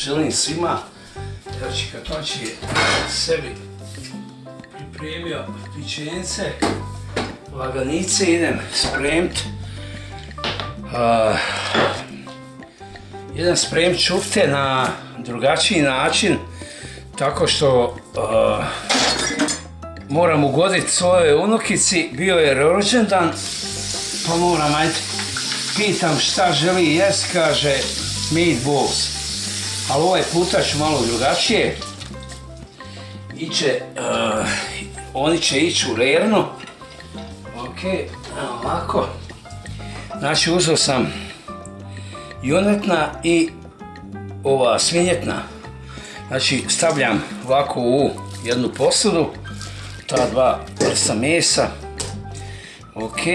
želim svima. Znači, Katonči je sebi pripremio pičence, laganice, idem spremiti. Idem spremiti čufte na drugačiji način, tako što moram ugoditi svojoj unukici, bio je rođendan, pa moram, ajde, pitam šta želi jest, kaže meatballs, ali ovaj puta ću malo drugačije, oni će ići u rernu, ok, ovako, znači uzeo sam junetna i ova svinjetna, znači stavljam ovako u jednu posudu, ta dva vrsta mesa, ok,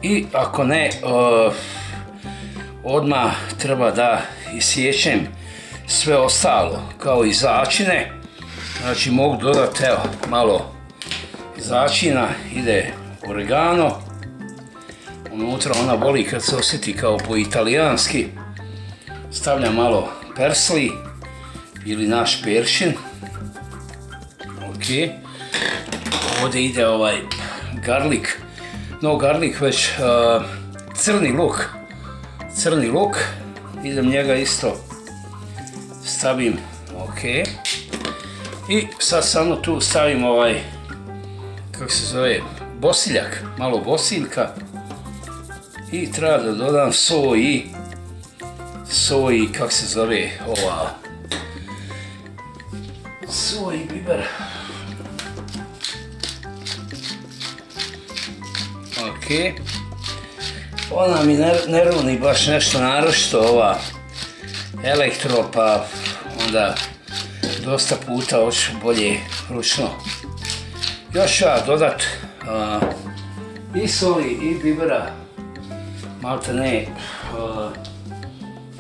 i ako ne, odmah treba da isječem sve ostalo, kao i začine, znači mogu dodati, evo, malo začina, ide oregano, unutra ona voli kad se osjeti kao po italijanski, stavljam malo persli ili naš peršin, ok, ovdje ide ovaj garlik, no garlik već crni luk, idem njega isto stavim, ok, i sad samo tu stavim ovaj, kako se zove, bosiljak, malo bosiljka i treba da dodam soj i kako se zove ova, soj i biber. Ok, ona mi ne runi baš nešto naročito, ova elektro, pa onda dosta puta hoću bolje ručno. Još ću ja dodat i soli i bibera, malte ne,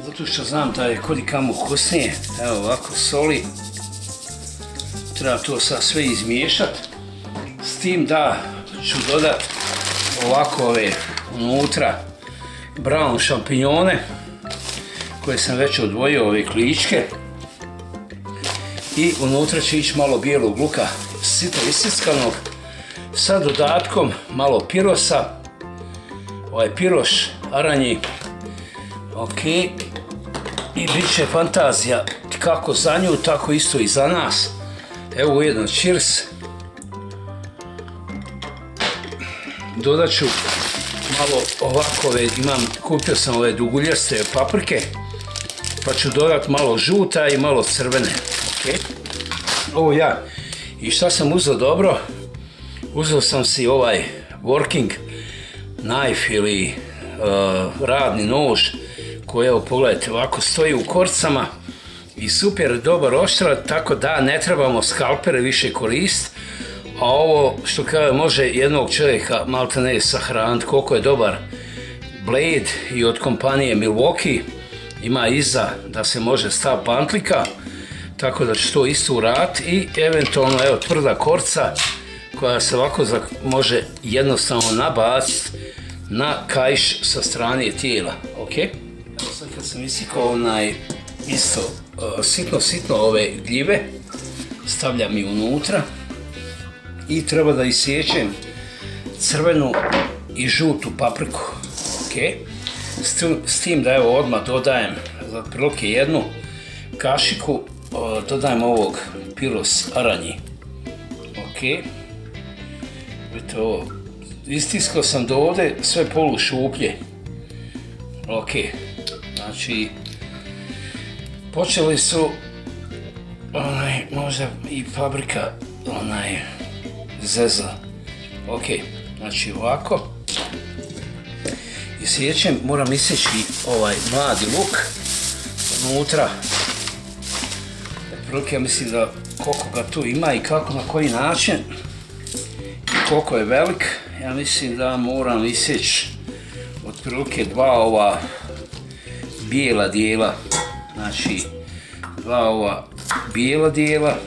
zato što znam da je kudikamo ukusnije. Evo ovako soli, treba to sad sve izmiješat, s tim da ću dodat ovako ove unutra brown šampinjone koje sam već odvojio, ove kličke, i unutra će ići malo bijelog luka sito isickanog sa dodatkom malo pirosa, ovaj piroš aranji, ok, i bit će fantazija kako za nju, tako isto i za nas. Evo ujedno cheers. Dodat ću malo ovakove, kupio sam ove duguljaste paprike, pa ću dodat malo žuta i malo crvene, ok. Ovo ja, i šta sam uzeo dobro, uzeo sam si ovaj working knife ili radni nož, koji, evo pogledajte, ovako stoji u korcama i super dobar oštrat, tako da ne trebamo skalpere više koristiti. A ovo, što kaže, može jednog čovjeka malte ne sahraniti. Koliko je dobar blade i od kompanije Milwaukee, ima iza da se može staviti pantlika, tako da ću to isto uraditi, i eventualno, evo, tvrda korca koja se ovako može jednostavno nabaciti na kaiš sa strane tijela, ok. Evo sad kad sam isikao isto sitno ove gljive, stavljam i unutra. I treba da isječem crvenu i žutu papriku, ok. S tim da, evo, odmah dodajem za otprilike jednu kašiku, dodajem ovog piros aranji, ok. Vidite ovo, istiskao sam do ovdje sve polušuplje, ok. Znači, počeli su, možda i paprika, zeza, ok, znači ovako, isječem, moram isjeći ovaj mladi luk unutra, otprilike ja mislim da koliko ga tu ima i kako, na koji način i koliko je velik, ja mislim da moram isjeći otprilike dva ova bijela dijela, znači dva ova bijela dijela.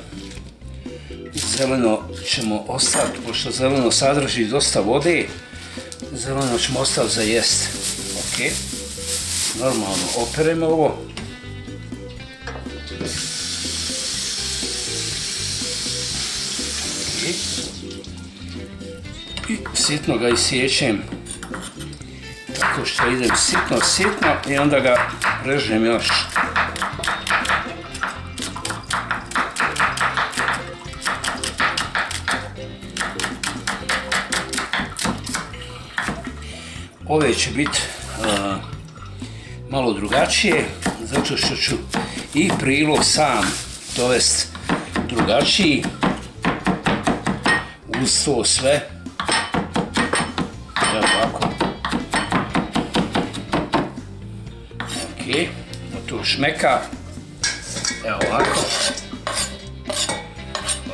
Zeleno ćemo ostaviti, pošto zeleno sadrži dosta vode, zeleno ćemo ostaviti za jest, ok. Normalno operemo ovo. I sitno ga isječem tako što idem sitno i onda ga režem još. Ove će biti malo drugačije, zato što ću i prilog sam dovesti drugačiji uz to sve. Evo ovako. Ok, to šmeka. Evo ovako.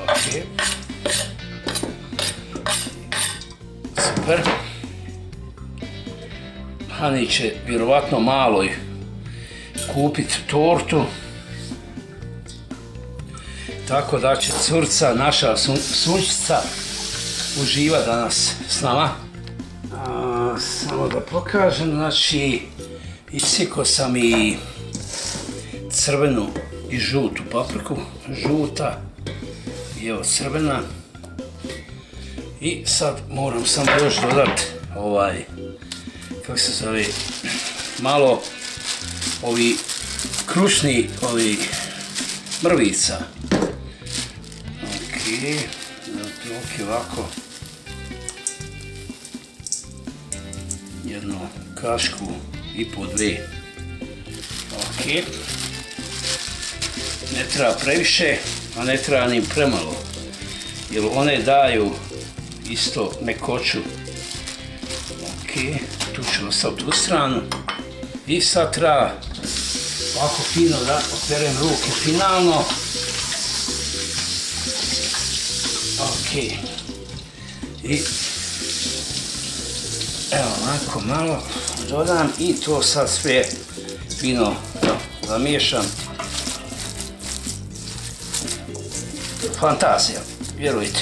Ok. Super. Hani će vjerovatno maloj kupiti tortu. Tako da će curca, naša sunčica, uživa danas s nama. Samo da pokažem, znači isjekao sam i crvenu i žutu papriku, žuta i evo crvena. I sad moram samo još dodati kako se zove, malo ovi krušni mrvica. Ok, ovako. Jednu kašku i po dve. Ok. Ne treba previše, a ne treba ni premalo. Jer one daju isto mekoću. Ok, tu ću ostaviti u stranu. I sad treba ovako fino da operem ruke finalno. Ok. I evo ovako malo dodam i to sad sve fino zamiješam. Fantazija, vjerujte.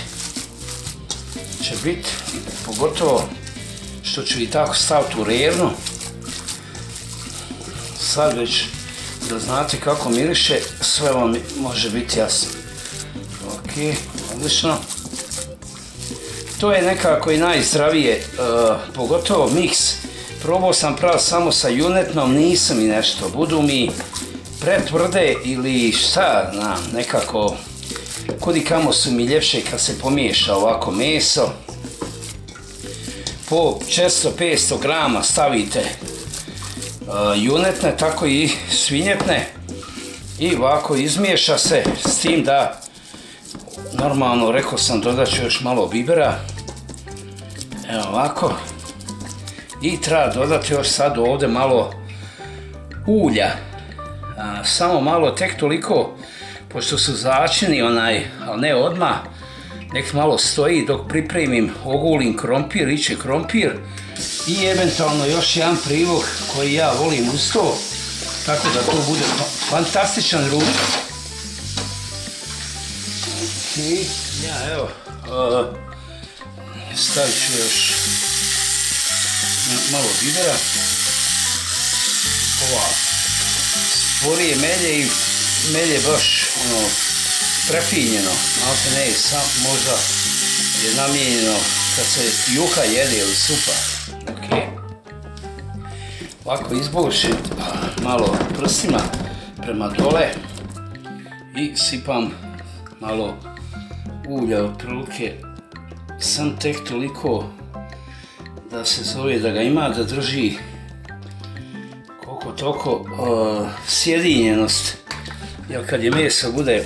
Će biti, pogotovo što ću i tako staviti u revnu. Sad već da znate kako miriše, sve vam može biti jasno. Ok, odlično. To je nekako i najzdravije, pogotovo miks. Probao sam praviti samo sa junetnom, nisam i nešto. Budu mi pretvrde ili šta, nekako kudikamo su mi ljepše kad se pomiješa ovako meso. Po 400-500 grama stavite junetne, tako i svinjetne i ovako izmiješa se, s tim da normalno, rekao sam, dodat ću još malo bibera. Evo ovako. I treba dodati još sad ovdje malo ulja. Samo malo, tek toliko, pošto su začini ali ne odmah. Nek malo stoji dok pripremim, ogulim krompir, iće krompir. I eventualno još jedan prilog koji ja volim uz to. Tako da to bude fantastičan ručak. I ja evo stavit ću još malo bibera. Ova sporije melje i melje baš prefinjeno, malo se ne, možda je namijenjeno kad se juha jede ili supa. Ok. Ovako izbušim malo prstima prema dole i sipam malo ulja, otprilike sam tek toliko da se zove da ga ima, da drži koliko toliko sjedinjenost, jer kad je meso bude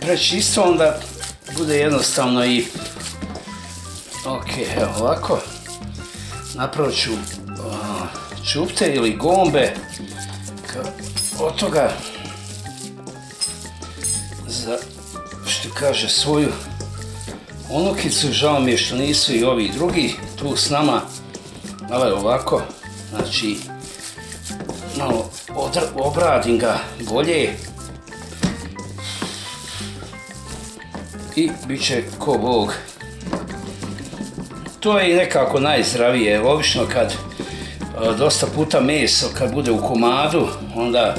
prečisto, onda bude jednostavno i ok, evo ovako napravit ću čupte ili gombe od toga za, što kaže, svoju unukicu. Žao mi je što nisu i ovi drugi tu s nama, ali ovako, znači malo obradim ga bolje i bit će ko Bog. To je i nekako najzdravije, obično kad dosta puta meso kad bude u komadu, onda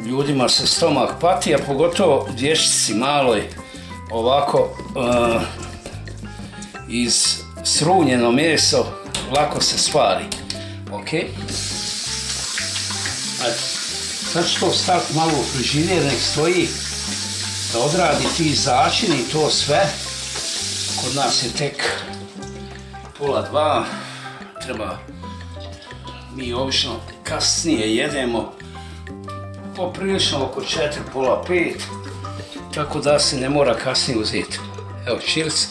ljudima se stomak pati, a pogotovo dječici maloj, ovako iz srunjeno meso lako se stvari. Ok? Sad ću to staviti malo u frižider, nek stoji da odradi ti začini i to sve. Kod nas je tek 1:30, treba, mi obično kasnije jedemo poprilično oko 4, 4:30, tako da se ne mora kasnije uzeti. Evo, cheers.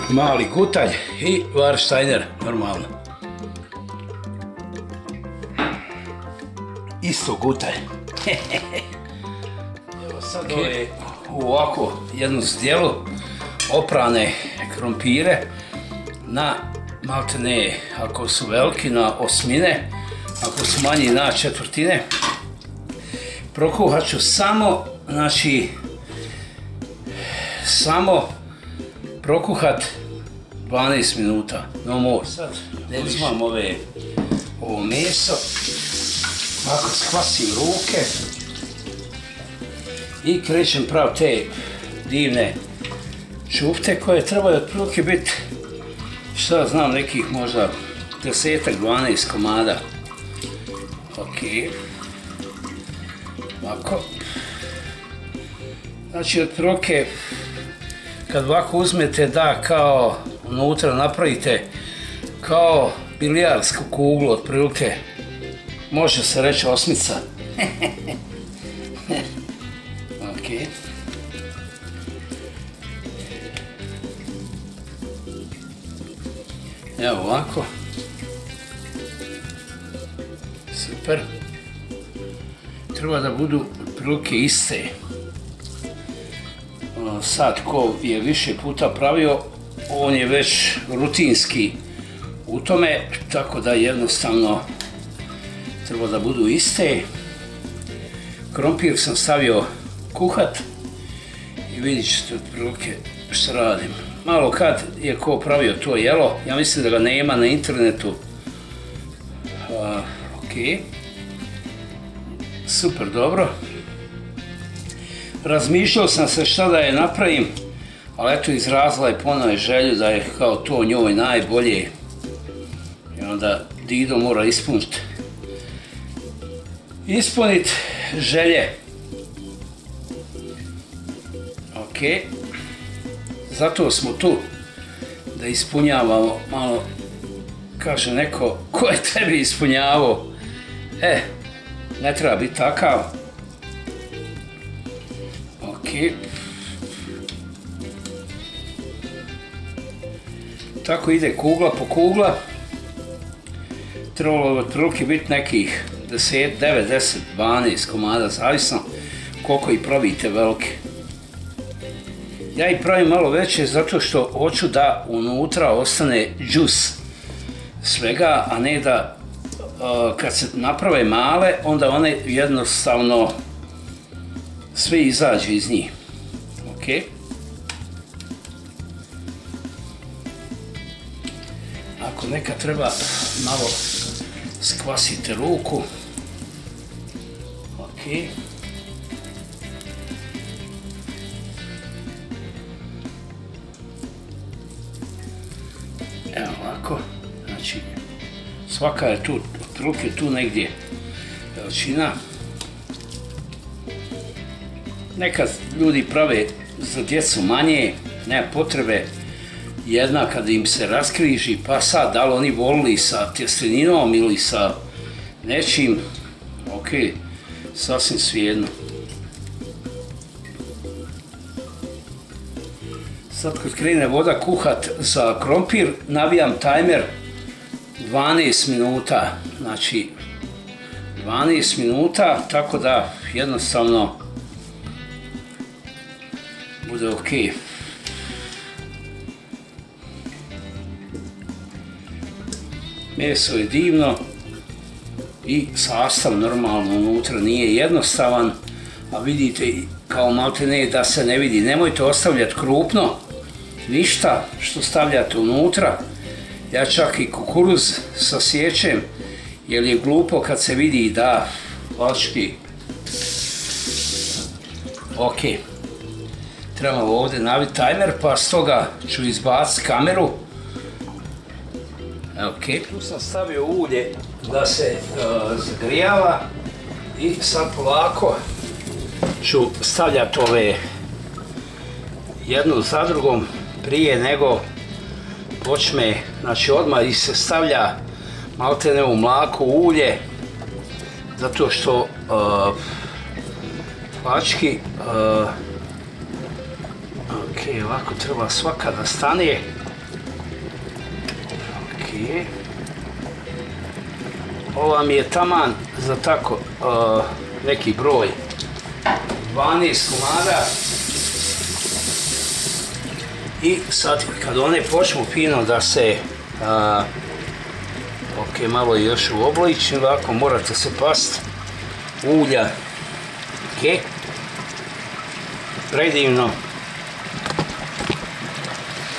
Mali gutalj i Warsteiner, normalno. Isto gutalj. Evo sad ove u ovako jednu zdjelu oprane krompire na maltene, ako su veliki na 8, ako su manji na 4. Prokuhat ću samo, znači, samo prokuhat 12 minuta. No more. Sad uzmam ovo meso, ovako skvasim ruke i krećem prav te divne čufte koje trebaju otprilike biti, šta znam, nekih možda 10-12 komada. Ok. Ovako. Znači otprilike kad ovako uzmete da kao unutra napravite kao bilijarsku kuglu otprilike, može se reći 8. Ok. Evo ovako. Super. Treba da budu otprilike iste. Sad ko je više puta pravio, on je već rutinski u tome, tako da jednostavno treba da budu iste. Krompir sam stavio kuhat i vidit ćete otprilike što radim. Malo kad je ko pravio to jelo, ja mislim da ga nema na internetu. Ok. Super, dobro. Razmišljao sam se šta da je napravim, ali eto izrazila je ponovo želju da je kao to njoj najbolje. I onda Dido mora ispuniti želje. Ok. Zato smo tu, da ispunjavamo malo, kaže neko, ko je tebi ispunjavao? Ne treba biti takav. Ok. Tako ide kugla po kugla. Trebalo bi otprilike biti nekih 9, 10, 12 komada, zavisno koliko ih pravite velike. Ja ih pravim malo veće zato što hoću da unutra ostane džus svega, a ne da kad se naprave male, onda one jednostavno sve izađe iz njih. Ok. Ako neka treba malo skvasite ruku. Ok. Evo ovako. Znači, svaka je tu, otprilike tu negdje veličina. Nekad ljudi prave za djecu manje, nema potrebe, jedna kad im se raskriži, pa sad da li oni volili sa tjesteninom ili sa nečim, ok, sasvim svejedno. Sad kad krene voda kuhat za krompir, navijam tajmer 12 minuta, znači 12 minuta, tako da jednostavno bude ok. Meso je divno i sastav normalno unutra nije jednostavan, a vidite kao maltene da se ne vidi. Nemojte ostavljati krupno ništa što stavljate unutra. Ja čak i kukuruz sasječem jer je glupo kad se vidi da palčki. Ok, trebamo ovdje naviti timer, pa stoga ću izbaciti kameru. Ok, tu sam stavio ulje da se zagrijava i sad polako ću stavljati ove jednu za drugom prije nego počne, znači odmah se stavlja maltene u mlako ulje, zato što palčki, ok, ovako treba svaka da stane. Ok, ovo mi je taman za tako neki broj 12 komada. I sad kad one počnu fino da se ok, malo još u oblični, ovako morate se past ulja. Ok, predivno.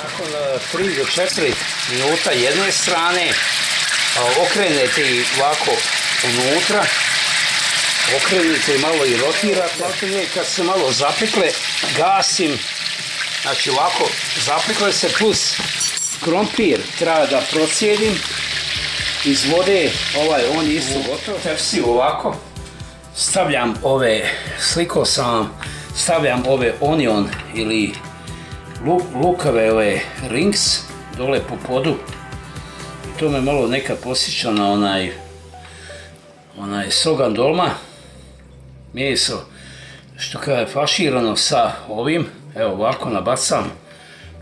Nakon 3 do 4 minuta jedne strane okrenete i ovako unutra, okrenete i malo i rotirate. Kad se malo zapekle, gasim. Znači ovako, zapekle se, plus krompir treba da procijedim iz vode, on je isto gotov. Tepsiju ovako, stavljam ove, slikao sam vam, stavljam ove onion ili lukave, ove rings, dole po podu. To me malo nekad posjeća na onaj sogan dolma, meso, što kada je faširano sa ovim. Evo ovako nabacam,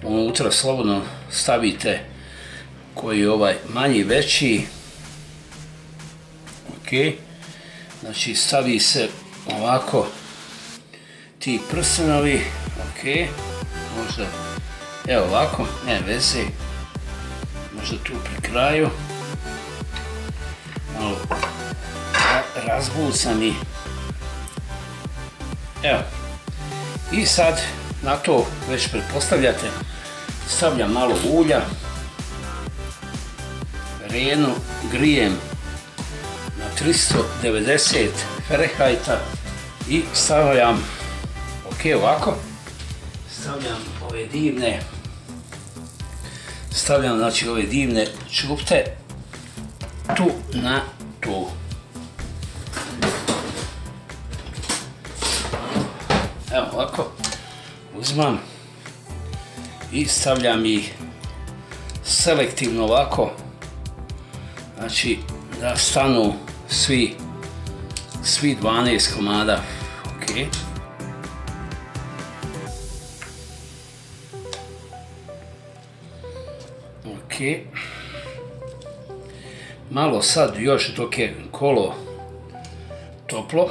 unutra slobodno stavite koji je manji, veći. Ok, znači stavi se ovako ti prstenovi. Ok, možda, evo ovako, ne veze, možda tu pri kraju, malo razbucam i evo. I sad na to već pretpostavljate, stavljam malo ulja, renu grijem na 390 Fahrenheita i stavljam, ok, ovako, stavljam ove divne čupte tu na tu. Evo ovako, uzmam i stavljam ih selektivno ovako, znači da stanu svi 12 komada. Ok, ok, malo sad još dok je kolo toplo,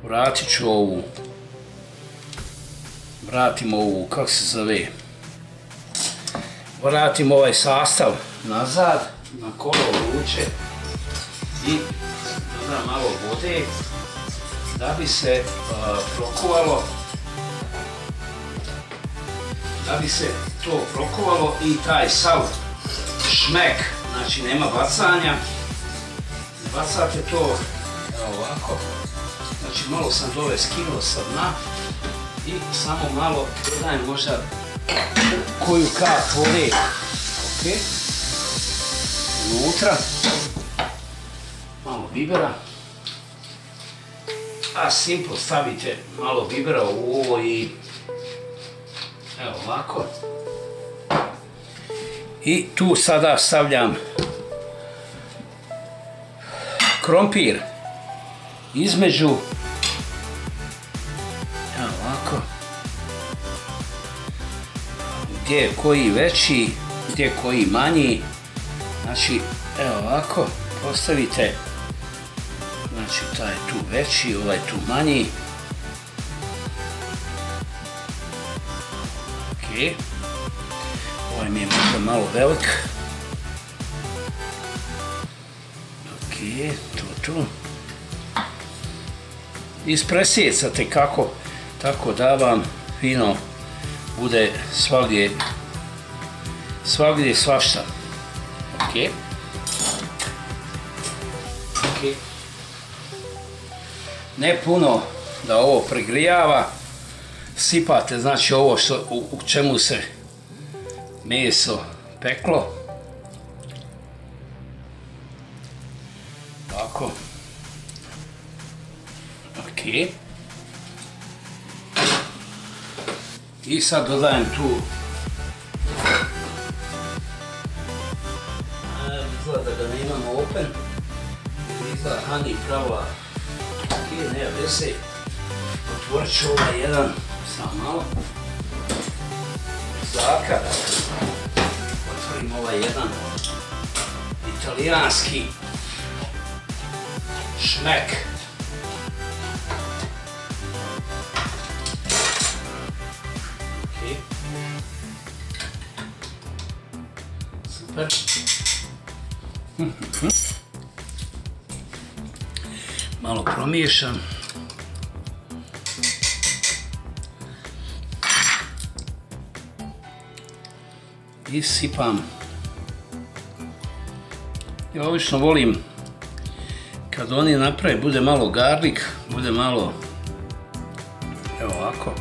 vratimo ovu, kako se zove, vratim ovaj sastav nazad na kolo vruće i dodam malo vode da bi se prokuvalo, i taj sav šmek, znači nema bacanja, ne bacate to, evo ovako. Znači malo sam dole skinuo sa dna i samo malo dodajem možda koju kap vode. Ok, unutra malo bibera, a simple stavite malo bibera u ovo i evo ovako. I tu sada stavljam krompir između, evo ovako, gdje je koji veći, gdje je koji manji. Znači evo ovako postavite, znači taj tu veći, ovaj tu manji. Ok, ovaj mi je možda malo velik. Ok, tu. Ispresjecate kako, tako da vam fino bude svagdje svašta. Ok. Okay. Ne puno da ovo pregrijava. Sipate znači ovo što, u čemu se meso peklo. Tako. Ok. I sad dodajem tu izgleda da ga ne imamo open. Izgleda honey pravila. Ok, ne veze. Otvorit ću ovaj jedan samo malo. Zakad. Otvorim ovaj jedan italijanski šmek. Ok. Super. Malo promiješam. I sipam. Ja obično volim kad oni naprave, bude malo garlik, bude malo, evo ovako.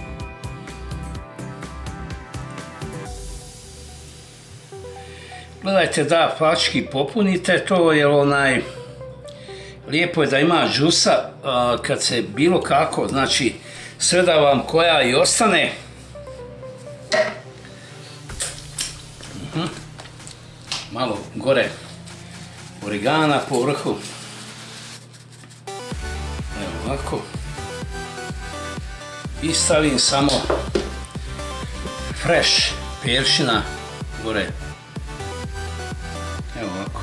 Gledajte da pački popunite to, jer lijepo je da ima džusa kad se bilo kako, znači sve da vam koja i ostane. Malo gore origana po vrhu. Evo ovako. I stavim samo fresh peršina gore. Evo ovako.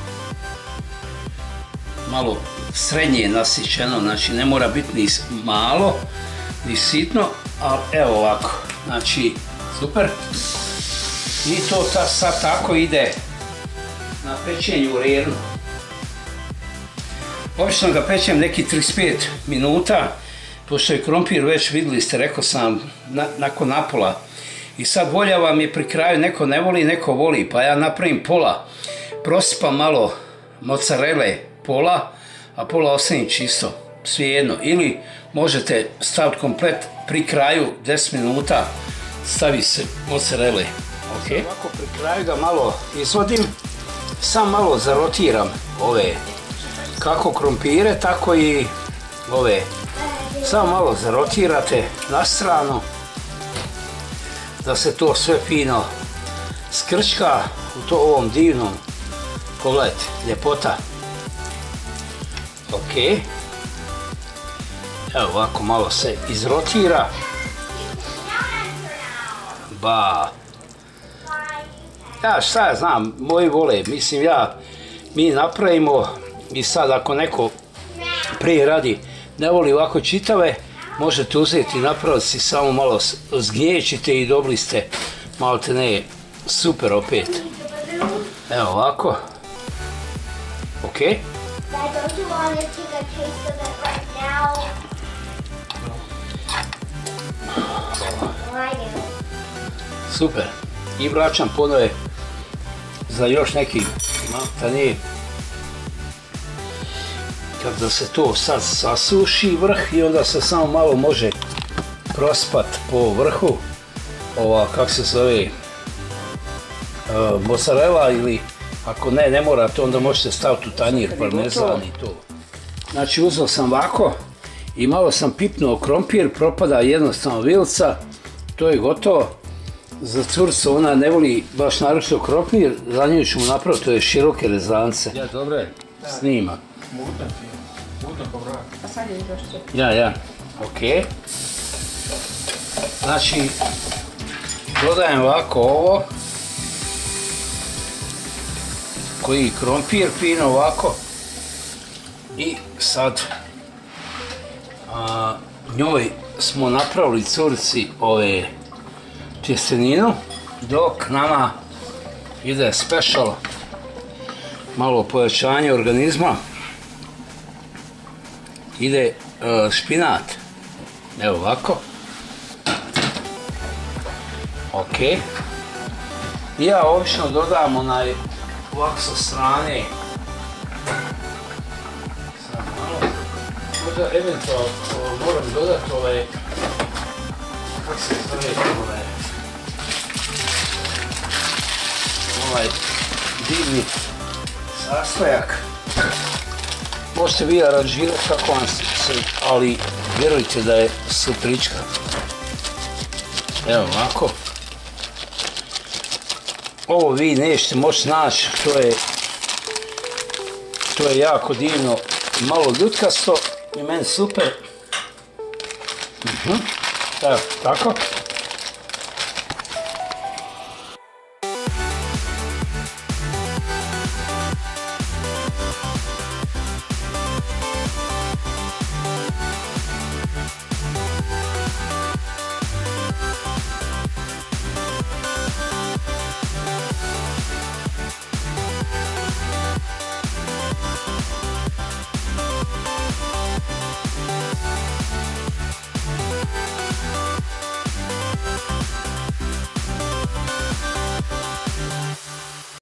Malo srednje nasićeno, znači ne mora biti ni malo, ni sitno, ali evo ovako. Znači, super. I to sad tako ide na pečenju u rernu. Obično ga pečem neki 35 minuta, pošto je krompir već vidjeli ste, rekao sam, nakon napola. I sad volja vam je pri kraju, neko ne voli, neko voli, pa ja napravim pola. Prosipam malo mozzarelle pola, a pola ostavim čisto, svejedno. Ili možete staviti komplet pri kraju 10 minuta, stavi se mozzarelle. Okay. Ovako pri kraju ga malo izvodim, sam malo zarotiram ove kako krompire, tako i ove. Samo malo zarotirate na stranu da se to sve fino skrčka u ovom divnom, pogledajte, ljepota. Ok. Evo ovako malo se izrotira. Ba. Ja šta ja znam, moji vole, mislim mi napravimo i sad ako neko prije radi ne voli ovako čitave, možete uzeti i napraviti si samo malo zgnječite i dobili ste malo te ne super opet. Evo ovako. Ok. Super. I vraćam ponove za još neki maltane. Kada se to sad sasuši vrh i onda se samo malo može prospat po vrhu ova, kako se zove, mozzarella, ili ako ne morate, onda možete staviti u tanjir parmezan i to. Znači uzeo sam ovako i malo sam pipnuo krompir, propada jednostavno vilca, to je gotovo. Za curcu ona ne voli baš naročito krompir, za nju ću mu napraviti, to je široke rezance. Ja, dobro snima. Ja, ok. Znači, dodajem ovako ovo, koji krompir fino ovako, i sad njoj smo napravili curci ove tjesteninu, dok nama ide special, malo pojačanje organizma, ide špinat, evo ovako. Ok. I ja obično dodam ovako sa strane, sad možda eventualno moram dodati kako se zove divni sastojak. Možete vi aranžirati kako vam se, ali vjerujte da je suprička. Evo ovako. Ovo vi nećete moći naći, to je jako divno, malo ljutkasto i meni super. Evo, tako.